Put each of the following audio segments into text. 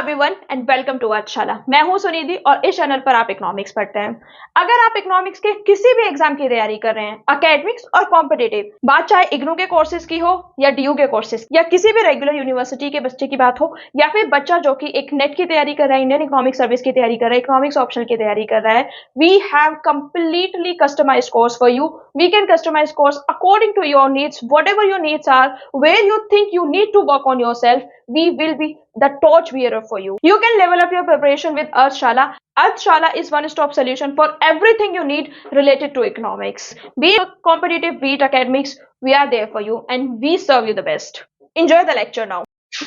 Everyone and welcome to पाठशाला। मैं हूं सुनिधि और इस चैनल पर आप इकोनॉमिक्स पढ़ते हैं। अगर आप इकोनॉमिक्स के किसी भी एग्जाम की तैयारी कर रहे हैं, एकेडमिक्स और कॉम्पिटिटिव, बात चाहे इग्नू के कोर्सेज की हो या डीयू के कोर्सेज या किसी भी रेगुलर यूनिवर्सिटी के बच्चे की बात हो, या फिर बच्चा जो कि एक नेट की तैयारी कर रहा है, इंडियन इकोनॉमिक सर्विस की तैयारी कर रहा है, इकोनॉमिक्स ऑप्शनल की तैयारी कर रहा है, we have completely customised course for you. We can customise course according to your needs, whatever your needs are, where you think you need to work on yourself. We will be the torch bearer for you. You can level up your preparation with Arthshala. Arthshala is one-stop solution for everything you need related to economics. Be it competitive, be it academics, we are there for you and we serve you the best. Enjoy the lecture now.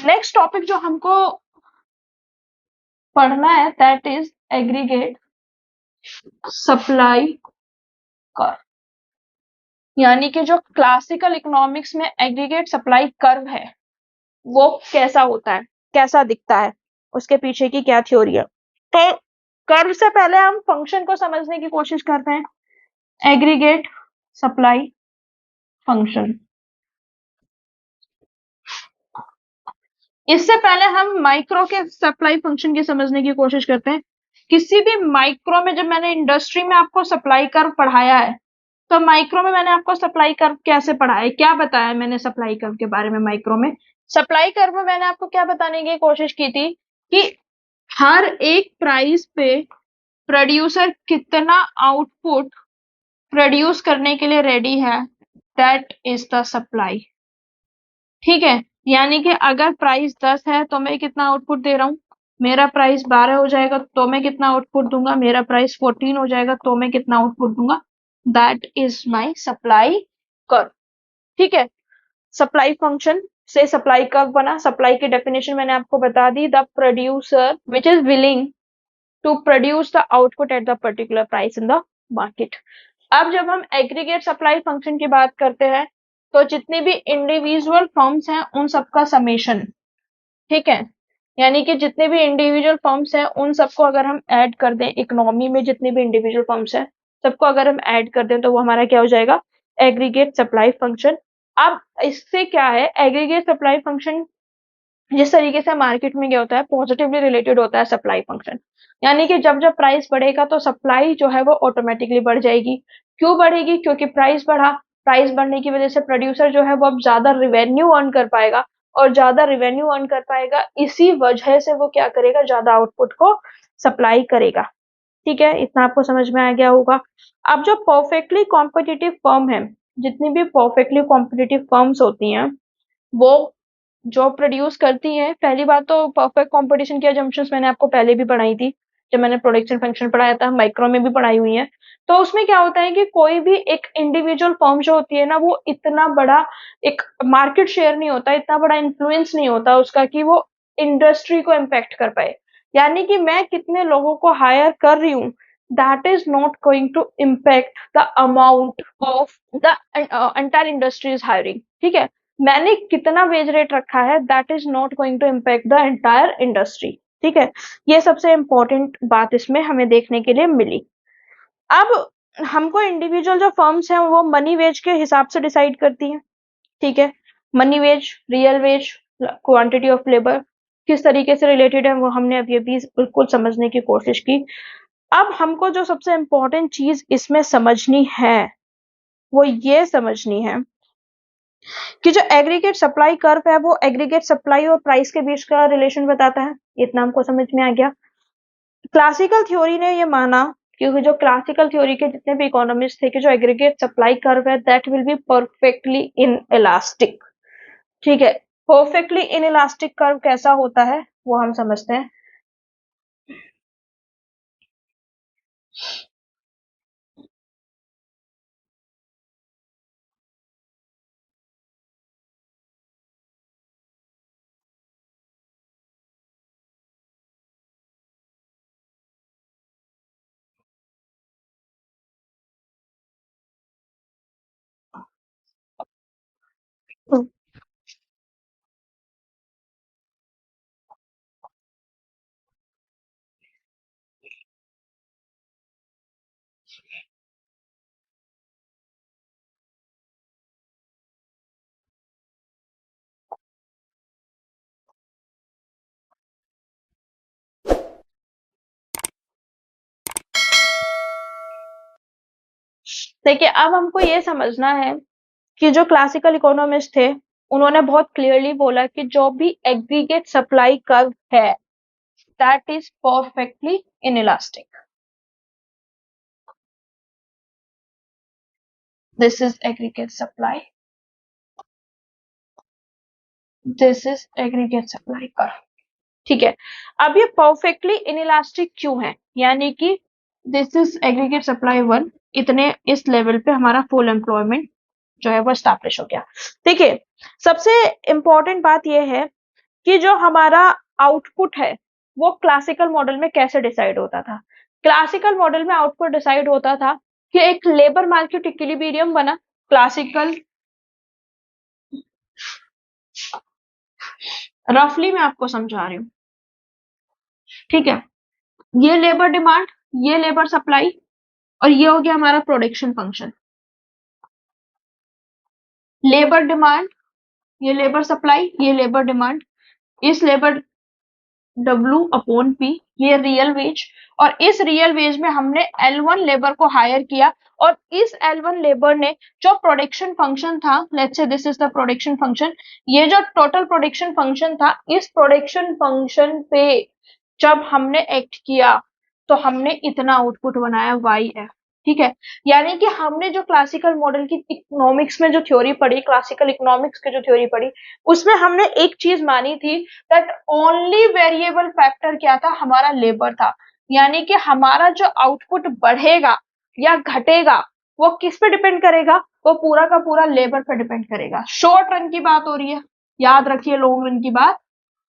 Next topic जो हमको पढ़ना है that is aggregate supply curve. यानी कि जो classical economics में aggregate supply curve है वो कैसा होता है, कैसा दिखता है, उसके पीछे की क्या थ्योरी है। तो कर्व से पहले हम फंक्शन को समझने की कोशिश करते हैं। Aggregate supply function. इससे पहले हम माइक्रो के सप्लाई फंक्शन की समझने की कोशिश करते हैं। किसी भी माइक्रो में, जब मैंने इंडस्ट्री में आपको सप्लाई कर्व पढ़ाया है, तो माइक्रो में मैंने आपको सप्लाई कर्व कैसे पढ़ाया है, क्या बताया मैंने सप्लाई कर्व के बारे में। माइक्रो में सप्लाई कर्व में मैंने आपको क्या बताने की कोशिश की थी कि हर एक प्राइस पे प्रोड्यूसर कितना आउटपुट प्रोड्यूस करने के लिए रेडी है, दैट इज द सप्लाई। ठीक है, यानी कि अगर प्राइस 10 है तो मैं कितना आउटपुट दे रहा हूं, मेरा प्राइस 12 हो जाएगा तो मैं कितना आउटपुट दूंगा, मेरा प्राइस 14 हो जाएगा तो मैं कितना आउटपुट दूंगा, that is my supply curve. ठीक है, सप्लाई फंक्शन से सप्लाई कर्व बना। सप्लाई की डेफिनेशन मैंने आपको बता दी, the producer which is willing to produce the output at the particular price in the market. अब जब हम एग्रीगेट सप्लाई फंक्शन की बात करते हैं तो जितनी भी इंडिविजुअल फर्म्स हैं उन सबका समेशन। ठीक है, यानी कि जितने भी इंडिविजुअल फर्म्स हैं उन सबको अगर हम ऐड कर दें, इकोनॉमी में जितने भी इंडिविजुअल फर्म्स हैं सबको अगर हम ऐड कर दें तो वो हमारा क्या हो जाएगा, एग्रीगेट सप्लाई फंक्शन। अब इससे क्या है, एग्रीगेट सप्लाई फंक्शन जिस तरीके से मार्केट में क्या होता है, पॉजिटिवली रिलेटेड होता है सप्लाई फंक्शन। यानी कि जब जब प्राइस बढ़ेगा तो सप्लाई जो है वो ऑटोमेटिकली बढ़ जाएगी। क्यों बढ़ेगी, क्योंकि प्राइस बढ़ा, प्राइस बढ़ने की वजह से प्रोड्यूसर जो है वो अब ज्यादा रिवेन्यू अर्न कर पाएगा, और ज्यादा रिवेन्यू अर्न कर पाएगा इसी वजह से वो क्या करेगा, ज्यादा आउटपुट को सप्लाई करेगा। ठीक है, इतना आपको समझ में आ गया होगा। अब जो परफेक्टली कॉम्पिटिटिव फर्म है, जितनी भी परफेक्टली कॉम्पिटिटिव फर्म्स होती हैं वो जो प्रोड्यूस करती है, पहली बात तो परफेक्ट कंपटीशन की अजम्पशंस मैंने आपको पहले भी पढ़ाई थी, जब मैंने प्रोडक्शन फंक्शन पढ़ाया था, माइक्रो में भी पढ़ाई हुई है। तो उसमें क्या होता है कि कोई भी एक इंडिविजुअल फर्म जो होती है ना, वो इतना बड़ा एक मार्केट शेयर नहीं होता, इतना बड़ा इन्फ्लुएंस नहीं होता उसका कि वो इंडस्ट्री को इम्पैक्ट कर पाए। यानी कि मैं कितने लोगों को हायर कर रही हूँ, that is not going to impact the amount of the entire industry is hiring. ठीक है, मैंने कितना वेज रेट रखा है, that is not going to impact the entire industry. ठीक है, ये सबसे इंपॉर्टेंट बात इसमें हमें देखने के लिए मिली। अब हमको इंडिविजुअल जो फर्म्स हैं वो मनी वेज के हिसाब से डिसाइड करती हैं। ठीक है, money wage, real wage, quantity of labour किस तरीके से रिलेटेड है वो हमने अभी अभी बिल्कुल समझने की कोशिश की। अब हमको जो सबसे इंपॉर्टेंट चीज इसमें समझनी है वो ये समझनी है कि जो एग्रीगेट सप्लाई कर्व है वो एग्रीगेट सप्लाई और प्राइस के बीच का रिलेशन बताता है। इतना हमको समझ में आ गया। क्लासिकल थ्योरी ने ये माना, क्योंकि जो क्लासिकल थ्योरी के जितने भी इकोनॉमिस्ट थे, कि जो एग्रीगेट सप्लाई कर्व है that will be perfectly in elastic. ठीक है, परफेक्टली इन इलास्टिक कर्व कैसा होता है वो हम समझते हैं। देखिए अब हमको ये समझना है कि जो क्लासिकल इकोनॉमिस्ट थे उन्होंने बहुत क्लियरली बोला कि जो भी एग्रीगेट सप्लाई कर्व है that is perfectly inelastic. This is aggregate supply, this is aggregate supply curve. ठीक है, अब ये परफेक्टली इनइलास्टिक क्यों है, यानी कि दिस इज एग्रीगेट सप्लाई 1, इतने इस लेवल पे हमारा फुल एम्प्लॉयमेंट जो है वो स्टैब्लिश हो गया. देखिए सबसे इंपॉर्टेंट बात यह है कि जो हमारा आउटपुट है वो क्लासिकल मॉडल में कैसे डिसाइड होता था. क्लासिकल मॉडल में आउटपुट डिसाइड होता था कि एक लेबर मार्केट इक्विलिब्रियम बना. क्लासिकल रफली मैं आपको समझा रही हूँ, ठीक है. ये लेबर डिमांड, ये लेबर सप्लाई, और ये हो गया हमारा प्रोडक्शन फंक्शन. लेबर डिमांड, ये लेबर सप्लाई, ये लेबर डिमांड, इस लेबर W अपॉन P, ये रियल वेज, और इस रियल वेज में हमने L1 लेबर को हायर किया, और इस L1 लेबर ने जो प्रोडक्शन फंक्शन था, let's say this is the production function, ये जो टोटल प्रोडक्शन फंक्शन था, इस प्रोडक्शन फंक्शन पे जब हमने एक्ट किया तो हमने इतना आउटपुट बनाया YF. ठीक है, यानी कि हमने जो क्लासिकल मॉडल की इकोनॉमिक्स में जो थ्योरी पढ़ी, क्लासिकल इकोनॉमिक्स की जो थ्योरी पढ़ी, उसमें हमने एक चीज मानी थी दैट ओनली वेरिएबल फैक्टर क्या था, हमारा लेबर था. यानी कि हमारा जो आउटपुट बढ़ेगा या घटेगा वो किस पे डिपेंड करेगा, वो पूरा का पूरा लेबर पे डिपेंड करेगा. शॉर्ट रन की बात हो रही है, याद रखिए लॉन्ग रन की बात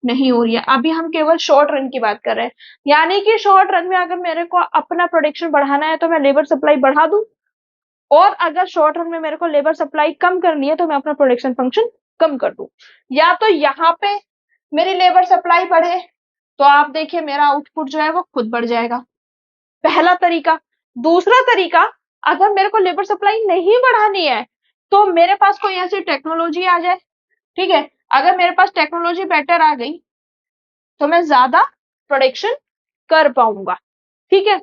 नहीं हो रही है. अभी हम केवल शॉर्ट रन की बात कर रहे हैं, यानी कि शॉर्ट रन में अगर मेरे को अपना प्रोडक्शन बढ़ाना है तो मैं लेबर सप्लाई बढ़ा दूं, और अगर शॉर्ट रन में मेरे को लेबर सप्लाई कम करनी है तो मैं अपना प्रोडक्शन फंक्शन कम कर दूं. या तो यहाँ पे मेरी लेबर सप्लाई बढ़े तो आप देखिए मेरा आउटपुट जो है वो खुद बढ़ जाएगा, पहला तरीका. दूसरा तरीका, अगर मेरे को लेबर सप्लाई नहीं बढ़ानी है तो मेरे पास कोई ऐसी टेक्नोलॉजी आ जाए. ठीक है, अगर मेरे पास टेक्नोलॉजी बेटर आ गई तो मैं ज्यादा प्रोडक्शन कर पाऊंगा. ठीक है,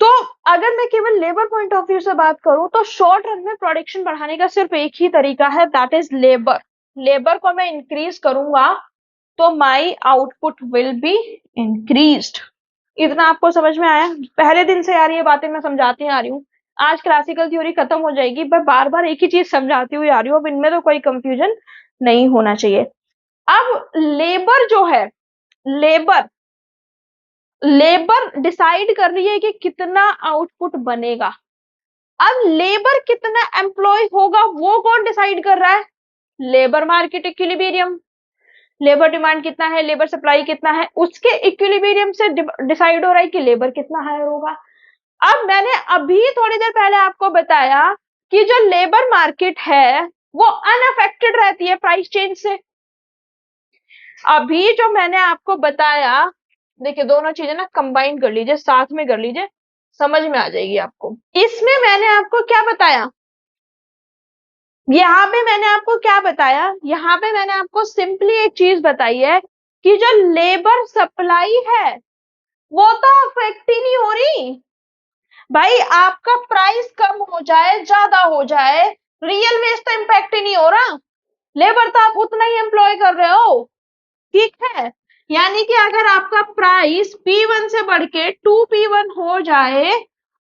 तो अगर मैं केवल लेबर पॉइंट ऑफ व्यू से बात करूं तो शॉर्ट रन में प्रोडक्शन बढ़ाने का सिर्फ एक ही तरीका है, दैट इज लेबर. लेबर को मैं इंक्रीज करूंगा तो माई आउटपुट विल बी इंक्रीज्ड. इतना आपको समझ में आया? पहले दिन से यार ये बातें मैं समझाती आ रही हूँ, आज क्लासिकल थ्योरी खत्म हो जाएगी, मैं बार बार एक ही चीज समझाती हुई आ रही हूँ, अब इनमें तो कोई कंफ्यूजन नहीं होना चाहिए. अब लेबर जो है, लेबर लेबर डिसाइड कर रही है कि कितना आउटपुट बनेगा. अब लेबर कितना एम्प्लॉय होगा वो कौन डिसाइड कर रहा है? Labour market equilibrium. Labour demand कितना है, लेबर सप्लाई कितना है, उसके इक्विलिब्रियम से डिसाइड हो रहा है कि लेबर कितना हायर होगा. अब मैंने अभी थोड़ी देर पहले आपको बताया कि जो लेबर मार्केट है वो अनअफेक्टेड रहती है प्राइस चेंज से. अभी जो मैंने आपको बताया, देखिए दोनों चीजें ना कंबाइन कर लीजिए, साथ में कर लीजिए, समझ में आ जाएगी आपको. इसमें मैंने आपको क्या बताया, यहाँ पे मैंने आपको क्या बताया, यहाँ पे मैंने आपको सिंपली एक चीज बताई है कि जो लेबर सप्लाई है वो तो अफेक्ट ही नहीं हो रही भाई. आपका प्राइस कम हो जाए, ज्यादा हो जाए, रियल वेज तो इम्पैक्ट ही नहीं हो रहा, लेबर तो आप उतना ही एम्प्लॉय कर रहे हो. ठीक है, यानी कि अगर आपका प्राइस P1 से बढ़ के 2P1 हो जाए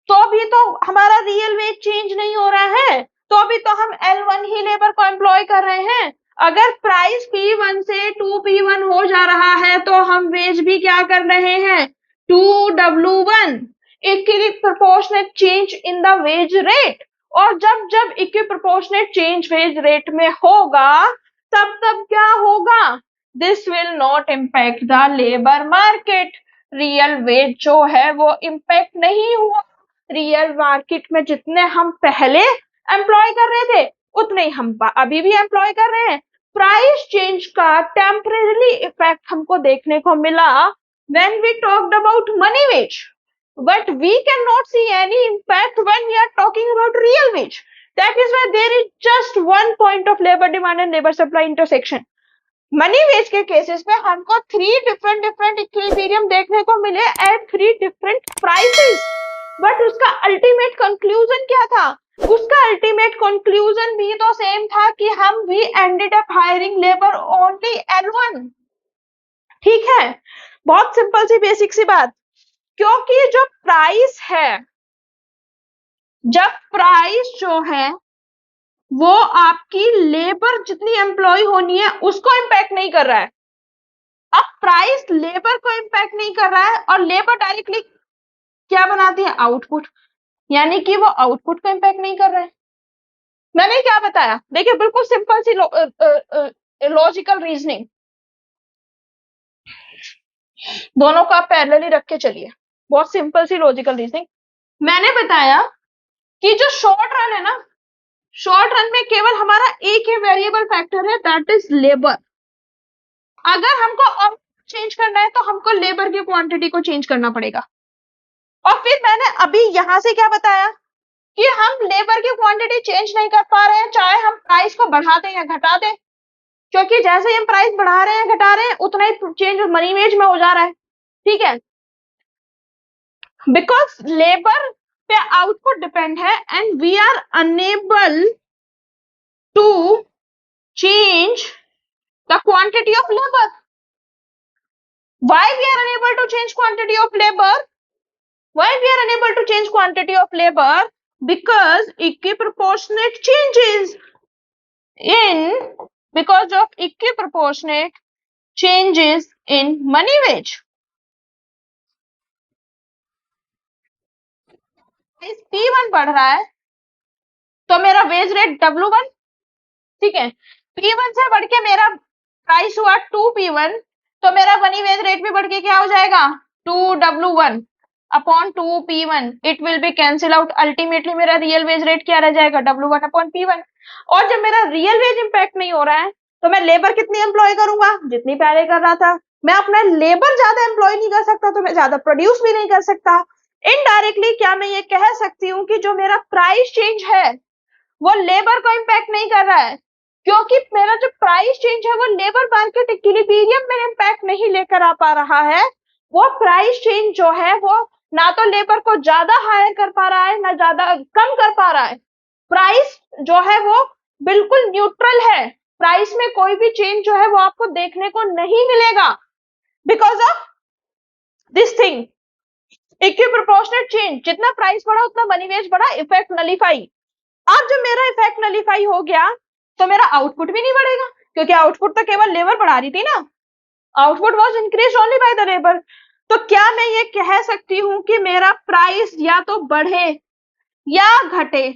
तो भी तो हमारा रियल वेज चेंज नहीं हो रहा है, तो अभी तो हम L1 ही लेबर को एम्प्लॉय कर रहे हैं. अगर प्राइस P1 से 2P1 हो जा रहा है तो हम वेज भी क्या कर रहे हैं, 2W1, equally proportionate change in the wage rate. और जब जब equally proportionate change wage rate में होगा तब तब क्या होगा, this will not impact the labour market. Real veg जो है वो इम्पैक्ट नहीं हुआ, रियल मार्केट में जितने हम पहले एम्प्लॉय कर रहे थे उतने ही हम अभी भी एम्प्लॉय कर रहे हैं. प्राइस चेंज का टेम्परेरी इफेक्ट हमको देखने को मिला when we talked about money wage, but we cannot see any impact when we are talking about real wage. That is why there is just one point of labor demand and labor supply intersection. Money wage के cases में हमको 3 different equilibrium देखने को मिले at 3 different prices. But उसका ultimate conclusion क्या था? उसका अल्टीमेट कंक्लूजन भी तो सेम था कि हम we ended up hiring labour only L1। ठीक है, बहुत सिंपल सी बेसिक सी बात, क्योंकि जो प्राइस है, जब प्राइस जो है वो आपकी लेबर जितनी एम्प्लॉय होनी है उसको इम्पैक्ट नहीं कर रहा है। अब प्राइस लेबर को इम्पैक्ट नहीं कर रहा है और लेबर डायरेक्टली क्या बनाती है? आउटपुट, यानी कि वो आउटपुट को इम्पैक्ट नहीं कर रहा है। मैंने क्या बताया? देखिए बिल्कुल सिंपल सी लॉजिकल रीजनिंग, दोनों को आप पैरेलली रख के चलिए। बहुत सिंपल सी लॉजिकल रीजनिंग, मैंने बताया कि जो शॉर्ट रन है ना, शॉर्ट रन में केवल हमारा एक ही वेरिएबल फैक्टर है, दैट इज लेबर। अगर हमको और चेंज करना है तो हमको लेबर की क्वांटिटी को चेंज करना पड़ेगा। और फिर मैंने अभी यहां से क्या बताया कि हम लेबर की क्वांटिटी चेंज नहीं कर पा रहे हैं, चाहे हम प्राइस को बढ़ा दें या घटा दें, क्योंकि जैसे ही हम प्राइस बढ़ा रहे हैं घटा रहे हैं उतना ही चेंज मनी वेज में हो जा रहा है। ठीक है, बिकॉज लेबर पे आउटपुट डिपेंड है and we are unable to change the quantity of labour. Why we are unable to change quantity of labor? Why we are unable to change quantity of labor? Because equiproportionate changes in, because of equiproportionate changes in money wage. इस P1 बढ़ रहा है तो मेरा wage rate W1, ठीक है, P1 से बढ़ के मेरा प्राइस हुआ 2P1, तो मेरा मनी वेज रेट भी बढ़ के क्या हो जाएगा? 2W1 upon 2P1, it will be cancel out, ultimately मेरा रियल वेज रेट क्या रह जाएगा? W1 upon P1। और जब मेरा रियल वेज इंपैक्ट नहीं हो रहा है तो मैं लेबर कितनी एम्प्लॉय करूंगा? जितनी पहले कर रहा था। मैं अपना लेबर ज्यादा एम्प्लॉय नहीं कर सकता तो मैं ज्यादा प्रोड्यूस भी नहीं कर सकता। इनडायरेक्टली क्या मैं ये कह सकती हूँ कि जो मेरा प्राइस चेंज है वो लेबर को इम्पैक्ट नहीं कर रहा है, क्योंकि मेरा जो प्राइस चेंज है वो लेबर मार्केट इक्विलिब्रियम में इम्पैक्ट नहीं लेकर आ पा रहा है। वो प्राइस चेंज जो है वो ना तो लेबर को ज्यादा हायर कर पा रहा है ना ज्यादा कम कर पा रहा है। प्राइस जो है वो बिल्कुल न्यूट्रल है, प्राइस में कोई भी चेंज जो है वो आपको देखने को नहीं मिलेगा, because of this thing equiproportionate change. जितना प्राइस बढ़ा उतना मनी वेज बढ़ा, इफेक्ट नलीफाई। अब जब मेरा इफेक्ट नलीफाई हो गया तो मेरा आउटपुट भी नहीं बढ़ेगा, क्योंकि आउटपुट तो केवल लेबर बढ़ा रही थी ना, output was increase only by the labour. तो क्या मैं ये कह सकती हूँ कि मेरा प्राइस या तो बढ़े या घटे,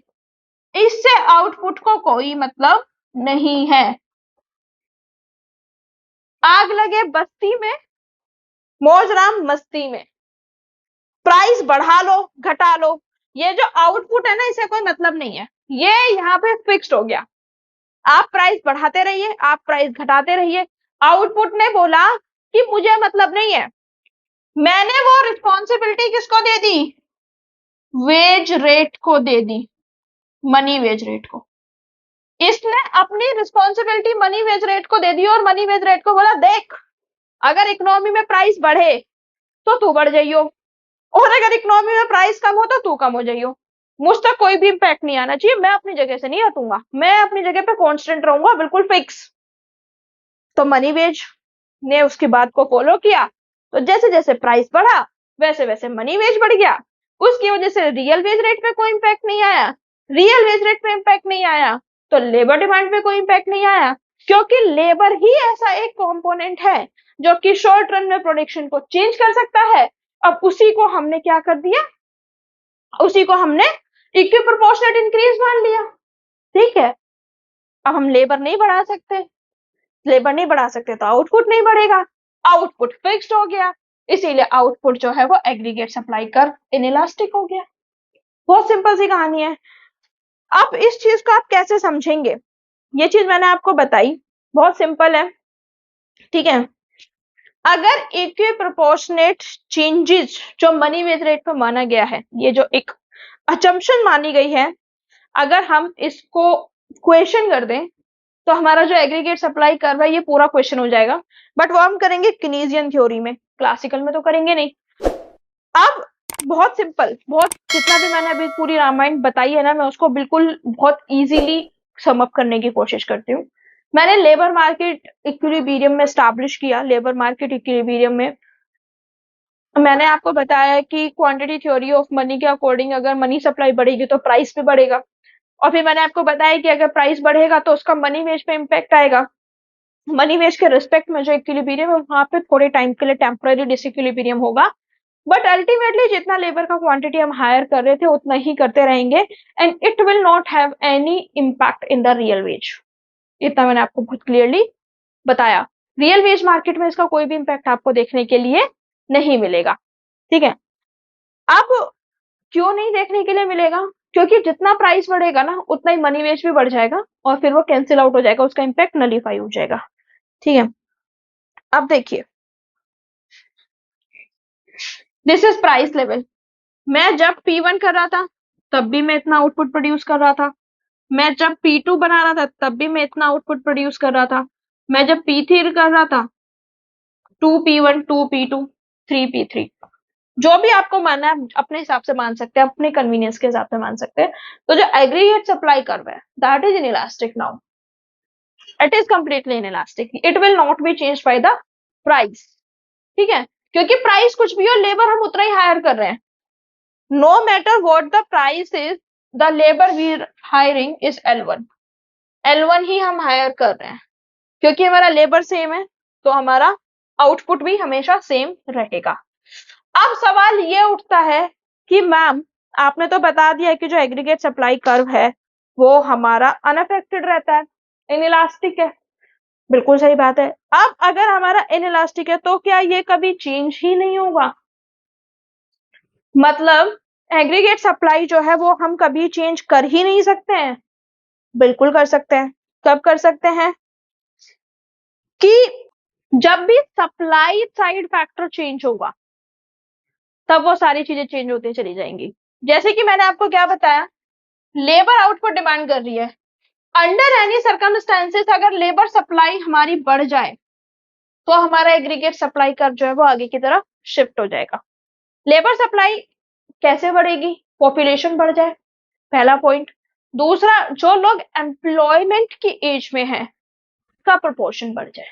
इससे आउटपुट को कोई मतलब नहीं है। आग लगे बस्ती में, मौज राम मस्ती में, प्राइस बढ़ा लो घटा लो, ये जो आउटपुट है ना इसे कोई मतलब नहीं है, ये यहाँ पे फिक्स्ड हो गया। आप प्राइस बढ़ाते रहिए, आप प्राइस घटाते रहिए, आउटपुट ने बोला कि मुझे मतलब नहीं है। मैंने वो रिस्पॉन्सिबिलिटी किसको दे दी? वेज रेट को दे दी, मनी वेज रेट को। इसने अपनी रिस्पॉन्सिबिलिटी मनी वेज रेट को दे दी और मनी वेज रेट को बोला देख, अगर इकोनॉमी में प्राइस बढ़े तो तू बढ़ जाइयो, और अगर इकोनॉमी में प्राइस कम हो तो तू कम हो जाइयो, मुझ तक कोई भी इम्पैक्ट नहीं आना चाहिए, मैं अपनी जगह से नहीं हटूंगा, मैं अपनी जगह पे कांस्टेंट रहूंगा, बिल्कुल फिक्स। तो मनी वेज ने उसकी बात को फॉलो किया, तो जैसे जैसे प्राइस बढ़ा वैसे वैसे मनी वेज बढ़ गया, उसकी वजह से रियल वेज रेट पे कोई इम्पैक्ट नहीं आया, रियल वेज रेट पे इम्पैक्ट नहीं आया तो लेबर डिमांड पे कोई इम्पैक्ट नहीं आया, क्योंकि लेबर ही ऐसा एक कंपोनेंट है जो कि शॉर्ट रन में प्रोडक्शन को चेंज कर सकता है। अब उसी को हमने क्या कर दिया, उसी को हमने इक्विप्रोपोर्शनेट इंक्रीज मान लिया। ठीक है, अब हम लेबर नहीं बढ़ा सकते, लेबर नहीं बढ़ा सकते तो आउटपुट नहीं बढ़ेगा, आउटपुट फिक्स्ड हो गया, इसीलिए आउटपुट जो है वो एग्रीगेट सप्लाई कर इनइलास्टिक हो गया। बहुत सिंपल सी कहानी है। अब इस चीज को आप कैसे समझेंगे, ये चीज मैंने आपको बताई, बहुत सिंपल है। ठीक है, अगर इक्विप्रोपोर्शनेट चेंजेस जो मनी वेज रेट पे माना गया है, ये जो एक असम्पशन मानी गई है, अगर हम इसको क्वेश्चन कर दें तो हमारा जो एग्रीगेट सप्लाई कर्व है ये पूरा क्वेश्चन हो जाएगा, बट वो हम करेंगे कीनेसियन थ्योरी में, क्लासिकल में तो करेंगे नहीं। अब बहुत सिंपल, बहुत जितना भी मैंने अभी पूरी रामायण बताई है ना, मैं उसको बिल्कुल बहुत इजीली सम अप करने की कोशिश करती हूँ। मैंने लेबर मार्केट इक्विलिब्रियम में स्टैब्लिश किया। लेबर मार्केट इक्विलिब्रियम में मैंने आपको बताया कि क्वांटिटी थ्योरी ऑफ मनी के अकॉर्डिंग अगर मनी सप्लाई बढ़ेगी तो प्राइस भी बढ़ेगा, और फिर मैंने आपको बताया कि अगर प्राइस बढ़ेगा तो उसका मनी वेज पे इम्पैक्ट आएगा। मनी वेज के रिस्पेक्ट में जो इक्विलिब्रियम है वहां पे थोड़े टाइम के लिए टेम्पररी डिसइक्विलिब्रियम होगा, बट अल्टीमेटली जितना लेबर का क्वांटिटी हम हायर कर रहे थे उतना ही करते रहेंगे, and it will not have any impact in the real veg. इतना मैंने आपको बहुत क्लियरली बताया। रियल वेज मार्केट में इसका कोई भी इम्पैक्ट आपको देखने के लिए नहीं मिलेगा। ठीक है, अब क्यों नहीं देखने के लिए मिलेगा? क्योंकि जितना प्राइस बढ़ेगा ना उतना ही मनी वेज भी बढ़ जाएगा और फिर वो कैंसिल आउट हो जाएगा, उसका इम्पैक्ट नलीफाई हो जाएगा। ठीक है, अब देखिए, दिस इज प्राइस लेवल। मैं जब P1 कर रहा था तब भी मैं इतना आउटपुट प्रोड्यूस कर रहा था, मैं जब P2 बना रहा था तब भी मैं इतना आउटपुट प्रोड्यूस कर रहा था, मैं जब P3 कर रहा था 2P1 2P2 3P3, जो भी आपको मानना है आप अपने हिसाब से मान सकते हैं, अपने कन्वीनियंस के हिसाब से मान सकते हैं। तो जो एग्रीगेट सप्लाई कर्व है that is in elastic now, it is completely in elastic, it will not be change by the price. ठीक है, क्योंकि प्राइस कुछ भी हो लेबर हम उतना ही हायर कर रहे हैं। No matter what the price is, the labour we hiring is L1, L1 ही हम हायर कर रहे हैं, क्योंकि हमारा लेबर सेम है तो हमारा आउटपुट भी हमेशा सेम रहेगा। अब सवाल ये उठता है कि मैम आपने तो बता दिया कि जो एग्रीगेट सप्लाई कर्व है वो हमारा अनअफेक्टेड रहता है, इनइलास्टिक है। बिल्कुल सही बात है। अब अगर हमारा इनइलास्टिक है तो क्या ये कभी चेंज ही नहीं होगा? मतलब एग्रीगेट सप्लाई जो है वो हम कभी चेंज कर ही नहीं सकते हैं? बिल्कुल कर सकते हैं। कब कर सकते हैं? कि जब भी सप्लाई साइड फैक्टर चेंज होगा तब वो सारी चीजें चेंज होती चली जाएंगी। जैसे कि मैंने आपको क्या बताया, लेबर आउटपुट डिमांड कर रही है, अंडर एनी सर्कमस्टेंसेस अगर लेबर सप्लाई हमारी बढ़ जाए तो हमारा एग्रीगेट सप्लाई कर्व जो है वो आगे की तरफ शिफ्ट हो जाएगा। लेबर सप्लाई कैसे बढ़ेगी? पॉपुलेशन बढ़ जाए, पहला पॉइंट। दूसरा, जो लोग एम्प्लॉयमेंट की एज में है का प्रोपोर्शन बढ़ जाए।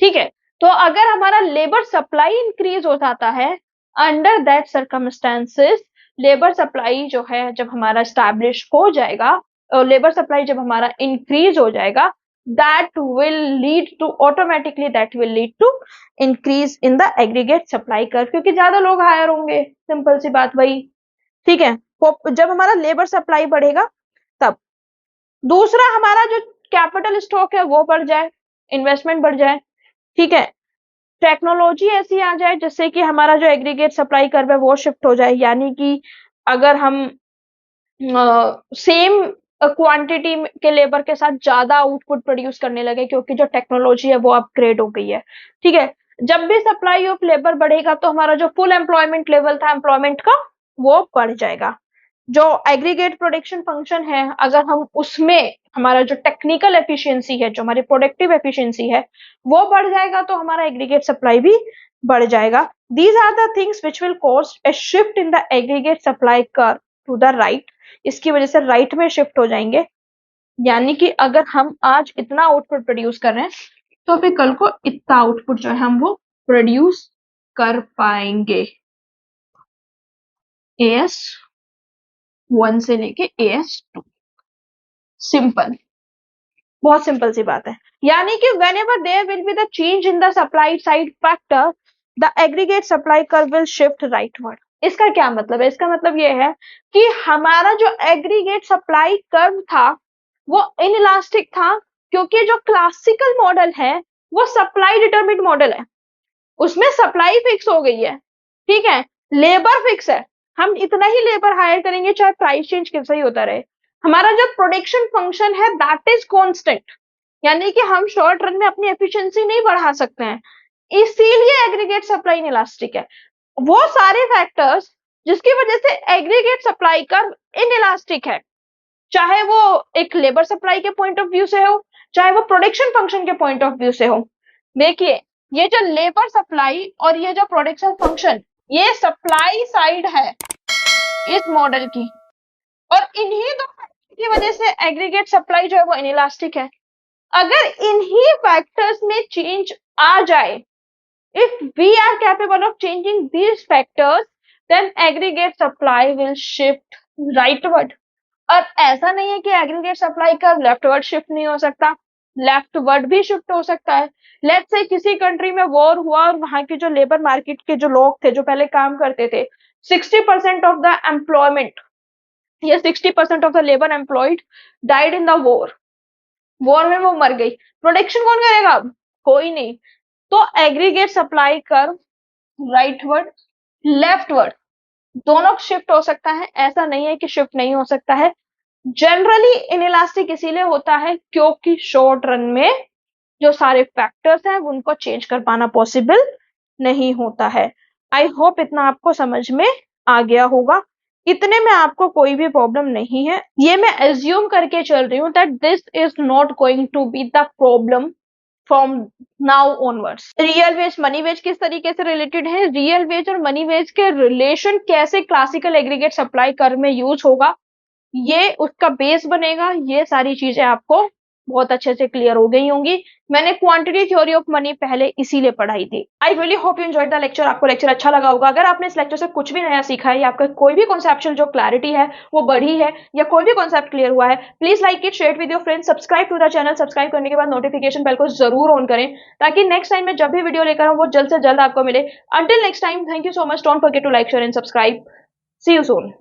ठीक है, तो अगर हमारा लेबर सप्लाई इंक्रीज हो जाता है under that circumstances, labour supply जो है जब हमारा स्टैब्लिश हो जाएगा, लेबर सप्लाई जब हमारा इंक्रीज हो जाएगा, that will lead to automatically that will lead to increase in the aggregate supply curve, क्योंकि ज्यादा लोग हायर होंगे, सिंपल सी बात वही। ठीक है, जब हमारा लेबर सप्लाई बढ़ेगा तब। दूसरा, हमारा जो कैपिटल स्टॉक है वो बढ़ जाए, इन्वेस्टमेंट बढ़ जाए। ठीक है, टेक्नोलॉजी ऐसी आ जाए जिससे कि हमारा जो एग्रीगेट सप्लाई कर्व है वो शिफ्ट हो जाए, यानी कि अगर हम सेम क्वांटिटी के लेबर के साथ ज्यादा आउटपुट प्रोड्यूस करने लगे क्योंकि जो टेक्नोलॉजी है वो अपग्रेड हो गई है। ठीक है, जब भी सप्लाई ऑफ लेबर बढ़ेगा तो हमारा जो फुल एम्प्लॉयमेंट लेवल था एम्प्लॉयमेंट का वो बढ़ जाएगा। जो एग्रीगेट प्रोडक्शन फंक्शन है अगर हम उसमें हमारा जो टेक्निकल एफिशिएंसी है, जो हमारी प्रोडक्टिव एफिशिएंसी है वो बढ़ जाएगा तो हमारा एग्रीगेट सप्लाई भी बढ़ जाएगा। These are the things which will cause a shift in the aggregate supply curve to the right. इसकी वजह से राइट में शिफ्ट हो जाएंगे, यानी कि अगर हम आज इतना आउटपुट प्रोड्यूस कर रहे हैं तो फिर कल को इतना आउटपुट जो है हम वो प्रोड्यूस कर पाएंगे। AS1 से लेके AS2, सिंपल, बहुत सिंपल सी बात है। यानी कि whenever there will be the change in the supply side factor, the aggregate supply curve will shift rightward। इसका क्या मतलब है? इसका मतलब ये है कि हमारा जो एग्रीगेट सप्लाई कर्व था वो इनइलास्टिक था, क्योंकि जो क्लासिकल मॉडल है वो सप्लाई डिटरमिन्ड मॉडल है, उसमें सप्लाई फिक्स हो गई है। ठीक है, लेबर फिक्स है, हम इतना ही लेबर हायर करेंगे चाहे प्राइस चेंज कैसा ही होता रहे। हमारा जो प्रोडक्शन फंक्शन है दैट इज कांस्टेंट, यानी कि हम शॉर्ट रन में अपनी एफिशिएंसी नहीं बढ़ा सकते हैं, इसीलिए एग्रीगेट सप्लाई इनइलास्टिक है। वो सारे फैक्टर्स जिसकी वजह से एग्रीगेट सप्लाई कर्व इनइलास्टिक है, चाहे वो एक लेबर सप्लाई के पॉइंट ऑफ व्यू से हो चाहे वो प्रोडक्शन फंक्शन के पॉइंट ऑफ व्यू से हो। देखिए, ये जो लेबर सप्लाई और ये जो प्रोडक्शन फंक्शन ये सप्लाई साइड है इस मॉडल की, और इन्हीं दो फैक्टर की वजह से एग्रीगेट सप्लाई जो है वो इनइलास्टिक है। अगर इन्हीं फैक्टर्स में चेंज आ जाए, if we are capable of changing these factors, then aggregate supply will shift rightward। और ऐसा नहीं है कि एग्रीगेट सप्लाई का लेफ्टवर्ड शिफ्ट नहीं हो सकता, लेफ्टवर्ड भी शिफ्ट हो सकता है। लेट्स से किसी कंट्री में वॉर हुआ और वहां की जो लेबर मार्केट के जो लोग थे जो पहले काम करते थे, 60% ऑफ द एम्प्लॉयमेंट या 60% of the labour employed died in the war, war में वो मर गई, प्रोडक्शन कौन करेगा अब? कोई नहीं। तो aggregate supply curve rightward leftward दोनों शिफ्ट हो सकता है, ऐसा नहीं है कि शिफ्ट नहीं हो सकता है। जनरली इनइलास्टिक इसीलिए होता है क्योंकि शॉर्ट रन में जो सारे फैक्टर्स हैं उनको चेंज कर पाना पॉसिबल नहीं होता है। आई होप इतना आपको समझ में आ गया होगा, इतने में आपको कोई भी प्रॉब्लम नहीं है। ये मैं एज्यूम करके चल रही हूँ that this is not going to be the problem from now onwards. Real wage money wage किस तरीके से रिलेटेड है, रियल वेज और मनी वेज के रिलेशन कैसे क्लासिकल एग्रीगेट सप्लाई कर्व में यूज होगा, ये उसका बेस बनेगा, ये सारी चीजें आपको बहुत अच्छे से क्लियर हो गई होंगी। मैंने क्वांटिटी थ्योरी ऑफ मनी पहले इसीलिए पढ़ाई थी। I really hope you enjoyed the lecture, आपको लेक्चर अच्छा लगा होगा। अगर आपने इस लेक्चर से कुछ भी नया सीखा है या आपका कोई भी कॉन्सेप्चुअल जो क्लैरिटी है वो बढ़ी है या कोई भी कॉन्सेप्ट क्लियर हुआ है, please like it, share with your friends, subscribe to the channel. Subscribe करने के बाद नोटिफिकेशन बेल को जरूर ऑन करें ताकि नेक्स्ट टाइम में जब भी वीडियो लेकर आऊं वो जल्द से जल्द आपको मिले। Until next time, thank you so much, don't forget to like, share and subscribe. See you soon.